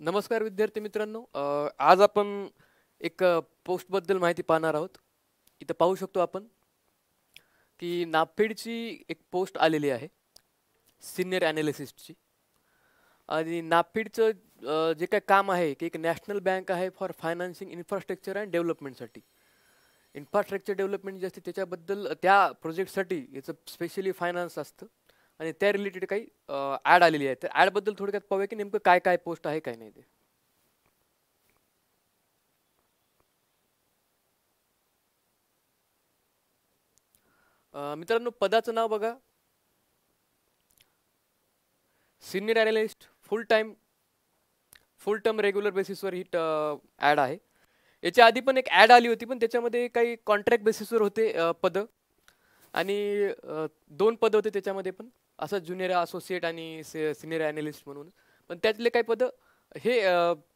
नमस्कार विद्यार्थी मित्रांनो. आज आपण एक पोस्टबद्दल माहिती पाहणार आहोत. इथं पाहू शकतो आपण की नाफेडची एक पोस्ट आलेली आहे सिनियर ॲनालिसिस्टची. आणि नाफेडचं जे काही काम आहे की एक नॅशनल बँक आहे फॉर फायनान्सिंग इन्फ्रास्ट्रक्चर अँड डेव्हलपमेंटसाठी. इन्फ्रास्ट्रक्चर डेव्हलपमेंट जे असते त्याच्याबद्दल त्या प्रोजेक्टसाठी याचं स्पेशली फायनान्स असतं आणि त्या रिलेटेड काही ॲड आलेली आहे. तर ॲडबद्दल थोडक्यात पाहूया की नेमकं काय काय पोस्ट आहे काय नाही ते. मित्रांनो, पदाचं नाव बघा, सिनियर ॲनालिस्ट फुल टर्म रेग्युलर बेसिसवर ही ॲड आहे. याच्या आधी पण एक ॲड आली होती, पण त्याच्यामध्ये काही कॉन्ट्रॅक्ट बेसिसवर होते पदं. आणि दोन पदं होते त्याच्यामध्ये पण, असं ज्युनियर असोसिएट आणि सिनियर ॲनालिस्ट म्हणून. पण त्यातले काही पदं हे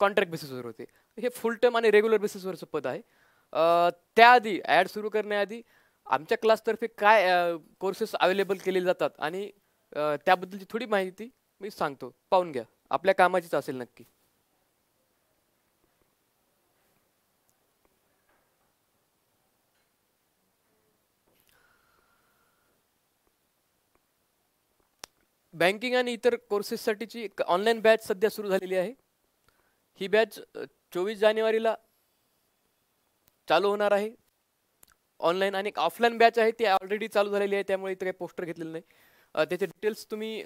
कॉन्ट्रॅक्ट बेसिसवर होते. हे फुल टर्म आणि रेग्युलर बेसिसवरचं पद आहे. त्याआधी ॲड सुरू करण्याआधी आमच्या क्लासतर्फे काय कोर्सेस अवेलेबल केले जातात आणि त्याबद्दलची थोडी माहिती मी सांगतो, पाहून घ्या. आपल्या कामाचीच असेल नक्की. बँकिंग आणि इतर कोर्सेससाठीची एक ऑनलाईन बॅच सध्या सुरू झालेली आहे. ही बॅच 24 जानेवारीला चालू होणार आहे ऑनलाईन. आणि एक ऑफलाईन बॅच आहे ती ऑलरेडी चालू झालेली आहे, त्यामुळे इथे काही पोस्टर घेतलेलं नाही. त्याचे डिटेल्स तुम्ही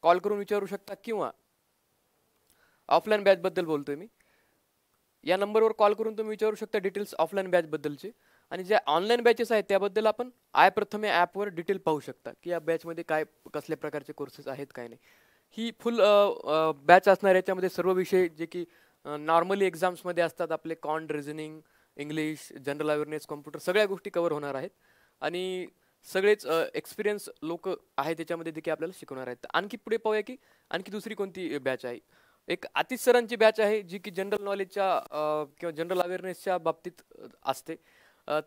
कॉल करून विचारू शकता किंवा ऑफलाईन बॅचबद्दल बोलतोय मी. या नंबरवर कॉल करून तुम्ही विचारू शकता डिटेल्स ऑफलाईन बॅचबद्दलचे. आणि ज्या ऑनलाईन बॅचेस आहेत त्याबद्दल आपण प्रथमे ॲपवर डिटेल पाहू शकता की या बॅचमध्ये काय कसल्या प्रकारचे कोर्सेस आहेत काय नाही. ही फुल बॅच असणार. याच्यामध्ये सर्व विषय जे की नॉर्मली एक्झाम्समध्ये असतात आपले, reasoning, English, general awareness, computer, सगळ्या गोष्टी कव्हर होणार आहेत. आणि सगळेच एक्सपिरियन्स लोक आहेत त्याच्यामध्ये देखील आपल्याला शिकवणार आहेत. आणखी पुढे पाहूया की आणखी दुसरी कोणती बॅच आहे. एक आतिश सरांची बॅच आहे जी की जनरल नॉलेजच्या किंवा जनरल अवेअरनेसच्या बाबतीत असते.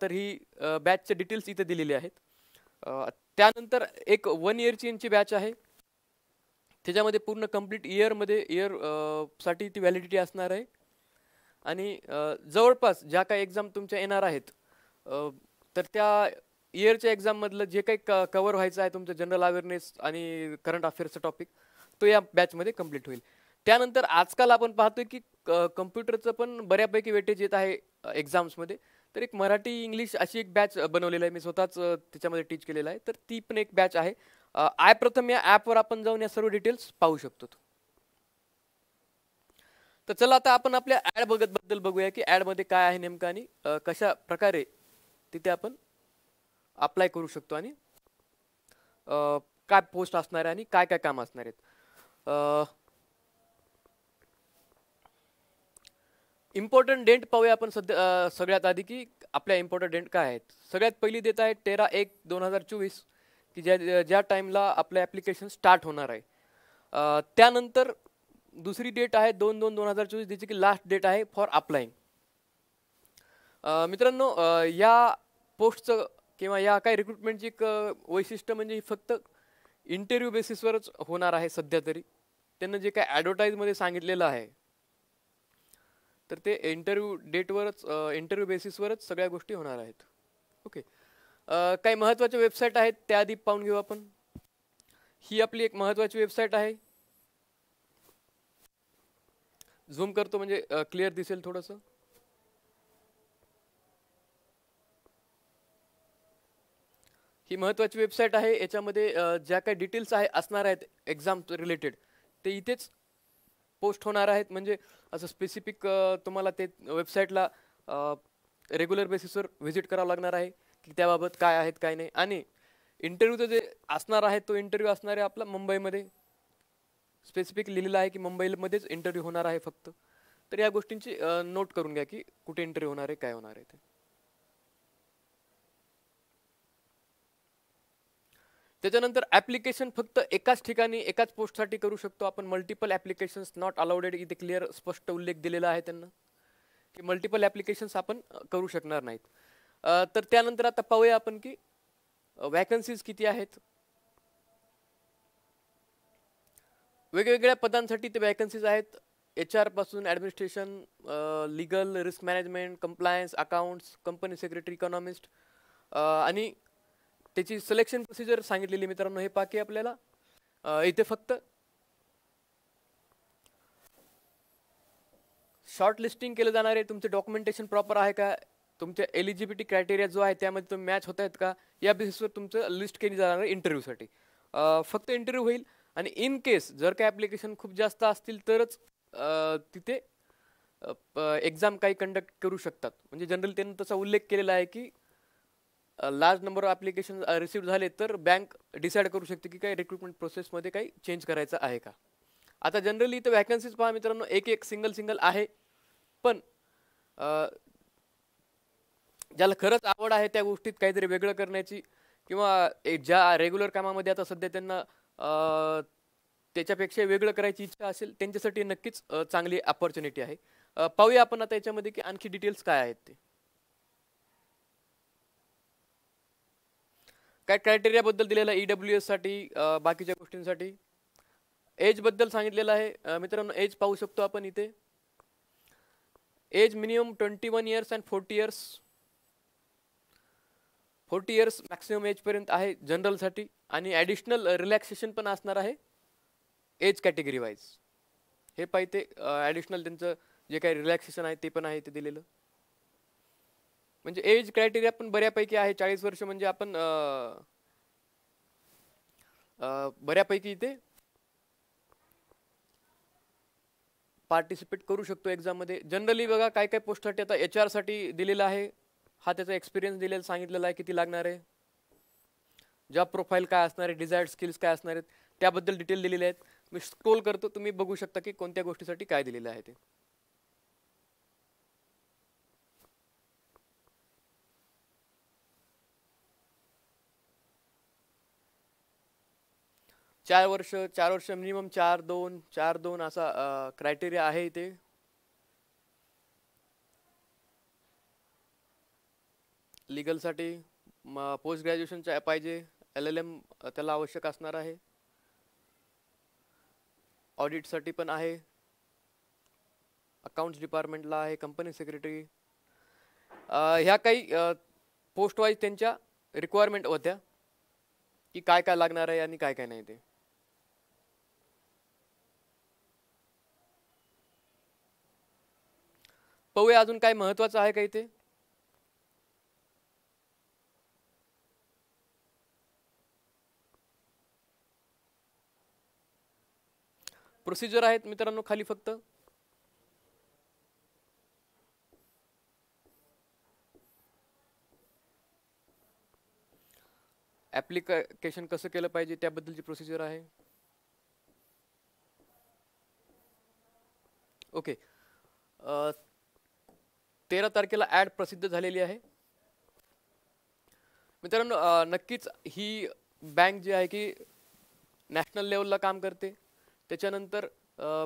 तर ही बॅचचे डिटेल्स इथे दिलेले आहेत. त्यानंतर एक 1 इयरची यांची बॅच आहे. त्याच्यामध्ये पूर्ण कंप्लीट इयर साठी ती व्हॅलिडिटी असणार आहे. आणि जवळपास ज्या काही एक्झाम तुमच्या येणार आहेत तर त्या इयरच्या एक्झाममधलं जे काही कव्हर व्हायचं आहे तुमचं जनरल अवेअरनेस आणि करंट अफेअर्सचा टॉपिक, तो या बॅचमध्ये कंप्लीट होईल. त्यानंतर आजकाल आपण पाहतोय की कम्प्युटरचं पण बऱ्यापैकी वेटेज येत आहे एक्झाम्समध्ये. तर एक मराठी इंग्लिश अशी एक बॅच बनवलेली आहे, मी स्वतःच त्याच्यामध्ये टीच केलेलं आहे. तर ती पण एक बॅच आहे. प्रथम या ॲपवर आपण जाऊन या सर्व डिटेल्स पाहू शकतो. तर चला आता आपण आपल्या बद्दल बघूया की ॲडमध्ये काय आहे नेमकं आणि कशा प्रकारे तिथे आपण अप्लाय करू शकतो आणि काय पोस्ट असणार आहे आणि काय काय काम असणार आहेत. इम्पॉर्टंट डेट पाहूया आपण सध्या. सगळ्यात आधी की आपल्या इम्पॉर्टंट डेट काय आहेत. सगळ्यात पहिली देत आहे 13/1/2024 की ज्या ज्या टाईमला आपलं ॲप्लिकेशन स्टार्ट होणार आहे. त्यानंतर दुसरी डेट आहे 2/2/2024 ज्याची की लास्ट डेट आहे फॉर अप्लाईंग. मित्रांनो, या पोस्टचं किंवा या काही रिक्रुटमेंटची एक वैशिष्ट्य म्हणजे फक्त इंटरव्ह्यू बेसिसवरच होणार आहे सध्या तरी. त्यांना जे काय ॲडव्हर्टाईजमध्ये सांगितलेलं आहे तर ते इंटरव्ह्यू बेसिसवरच सगळ्या गोष्टी होणार आहेत. ओके. काही महत्त्वाच्या वेबसाईट आहेत त्याआधी पाहून घेऊ आपण. ही आपली एक महत्त्वाची वेबसाईट आहे. झूम करतो म्हणजे क्लिअर दिसेल थोडंसं. ही महत्त्वाची वेबसाईट आहे. याच्यामध्ये ज्या काही डिटेल्स असणार आहेत एक्झाम रिलेटेड ते इथेच पोस्ट होणार आहेत. म्हणजे असं स्पेसिफिक तुम्हाला ते वेबसाईटला रेग्युलर बेसिसवर व्हिजिट करावं लागणार आहे की त्याबाबत काय आहेत काय नाही. आणि इंटरव्ह्यूचं जे असणार आहे तो इंटरव्ह्यू असणार आहे आपला मुंबईमध्ये. स्पेसिफिक लिहिलेलं आहे की मुंबईमध्येच इंटरव्ह्यू होणार आहे फक्त. तर या गोष्टींची नोट करून घ्या की कुठे इंटरव्ह्यू होणार आहे, काय होणार आहे ते. त्याच्यानंतर ॲप्लिकेशन फक्त एकाच ठिकाणी एकाच पोस्टसाठी करू शकतो आपण. मल्टिपल ॲप्लिकेशन्स नॉट अलाउडेड इथे क्लिअर स्पष्ट उल्लेख दिलेला आहे त्यांना की मल्टिपल ॲप्लिकेशन्स आपण करू शकणार नाहीत. तर त्यानंतर आता पाहूया आपण की वॅकन्सीज किती आहेत. वेगवेगळ्या पदांसाठी ते वॅकन्सीज आहेत. HR पासून administration, legal, risk management, compliance, accounts, company secretary, economist आणि त्याची सिलेक्शन प्रोसिजर सांगितलेली मित्रांनो. हे पाकी आपल्याला इथे फक्त शॉर्ट लिस्टिंग केलं जाणार आहे. तुमचे डॉक्युमेंटेशन प्रॉपर आहे का, तुमच्या एलिजिबिलिटी क्रायटेरिया जो आहे त्यामध्ये तुम्ही मॅच होत आहेत का, या बेसिसवर तुमचं लिस्ट केली जाणार आहे इंटरव्ह्यूसाठी. फक्त इंटरव्ह्यू होईल आणि इन केस जर काय ॲप्लिकेशन खूप जास्त असतील तरच तिथे एक्झाम काही कंडक्ट करू शकतात. म्हणजे जनरली त्यांनी तसा उल्लेख केलेला आहे की large number of application receive झाले तर बँक डिसाईड करू शकते की काही रिक्रुटमेंट प्रोसेसमध्ये काही चेंज करायचं आहे का. आता जनरली इथं वॅकन्सीज पहा मित्रांनो, एक सिंगल आहे. पण ज्याला खरंच आवड आहे त्या गोष्टीत काहीतरी वेगळं करण्याची, किंवा ज्या रेग्युलर कामामध्ये आता सध्या त्यांना त्याच्यापेक्षा वेगळं करायची इच्छा असेल, त्यांच्यासाठी नक्कीच चांगली अपॉर्च्युनिटी आहे. पाहूया आपण आता याच्यामध्ये की आणखी डिटेल्स काय आहेत ते. काय क्रायटेरियाबद्दल दिलेलं आहे EWS साठी, बाकीच्या गोष्टींसाठी. एजबद्दल सांगितलेलं आहे मित्रांनो. एज पाहू शकतो आपण इथे. Age minimum 21 years and 40 years. 40 years maximum एजपर्यंत आहे जनरलसाठी, आणि ॲडिशनल रिलॅक्सेशन पण असणार आहे एज कॅटेगरी वाईज. हे पाहिजे ॲडिशनल त्यांचं जे काही रिलॅक्सेशन आहे ते पण आहे ते दिलेलं. म्हणजे एज क्रायटेरिया पण बऱ्यापैकी आहे. 40 वर्ष म्हणजे आपण बऱ्यापैकी इथे पार्टिसिपेट करू शकतो एक्झाममध्ये. जनरली बघा काय काय पोस्टसाठी आता HR साठी दिलेला आहे. हा त्याचा एक्सपिरियन्स दिलेला सांगितलेला आहे किती लागणार आहे, जॉब प्रोफाईल काय असणार आहे, डिझायर्ड स्किल्स काय असणार आहेत, त्याबद्दल डिटेल दिलेले आहेत. मी स्क्रोल करतो, तुम्ही बघू शकता की कोणत्या गोष्टीसाठी काय दिलेलं आहे ते. चार वर्ष मिनिमम 4-2 असा क्रायटेरिया आहे इथे. लीगलसाठी पोस्ट ग्रॅज्युएशनच्या पाहिजे, LLM त्याला आवश्यक असणार आहे. ऑडिटसाठी पण आहे, अकाउंट्स डिपार्टमेंटला आहे, कंपनी सेक्रेटरी. ह्या काही पोस्ट वाईज त्यांच्या रिक्वायरमेंट होत्या की काय काय लागणार आहे आणि काय काय नाही ते. पाहूया अजून काय महत्वाचं आहे का इथे. प्रोसिजर आहेत मित्रांनो खाली फक्त. ॲप्लिकेशन कसं केलं पाहिजे त्याबद्दलची प्रोसिजर आहे. ओके. 13 तारखेला ॲड प्रसिद्ध झालेली आहे मित्रांनो. नक्कीच ही बँक जी आहे की नॅशनल लेवलला काम करते, त्याच्यानंतर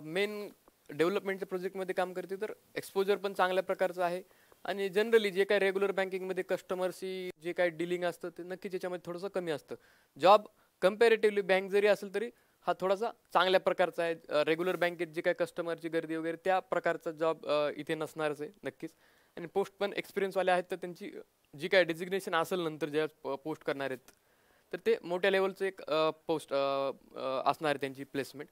मेन डेव्हलपमेंटच्या प्रोजेक्टमध्ये काम करते, तर एक्सपोजर पण चांगल्या प्रकारचं आहे. आणि जनरली जे काही रेग्युलर बँकिंगमध्ये कस्टमरशी जे काही डिलिंग असतं ते नक्कीच याच्यामध्ये थोडंसं कमी असतं. जॉब कम्पॅरेटिव्हली बँक जरी असेल तरी हा थोडासा चांगल्या प्रकारचा आहे. रेग्युलर बँकेत जे काही कस्टमरची गर्दी वगैरे त्या प्रकारचा जॉब इथे नसणारच आहे नक्कीच. आणि पोस्ट पण एक्सपिरियन्सवाले आहेत, तर त्यांची जी काय डिजिग्नेशन असेल नंतर ज्या पोस्ट करणार आहेत तर ते मोठ्या लेवलचं एक पोस्ट असणार आहे त्यांची प्लेसमेंट.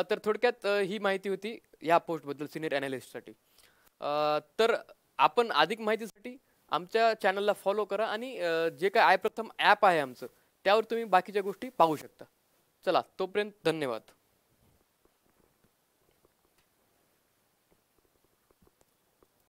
तर थोडक्यात ही माहिती होती या पोस्टबद्दल सिनियर ॲनालिस्टसाठी. तर आपण अधिक माहितीसाठी आमच्या चॅनलला फॉलो करा, आणि जे काय iPratham ॲप आहे आमचं त्यावर तुम्ही बाकीच्या गोष्टी पाहू शकता. चला तोपर्यंत धन्यवाद.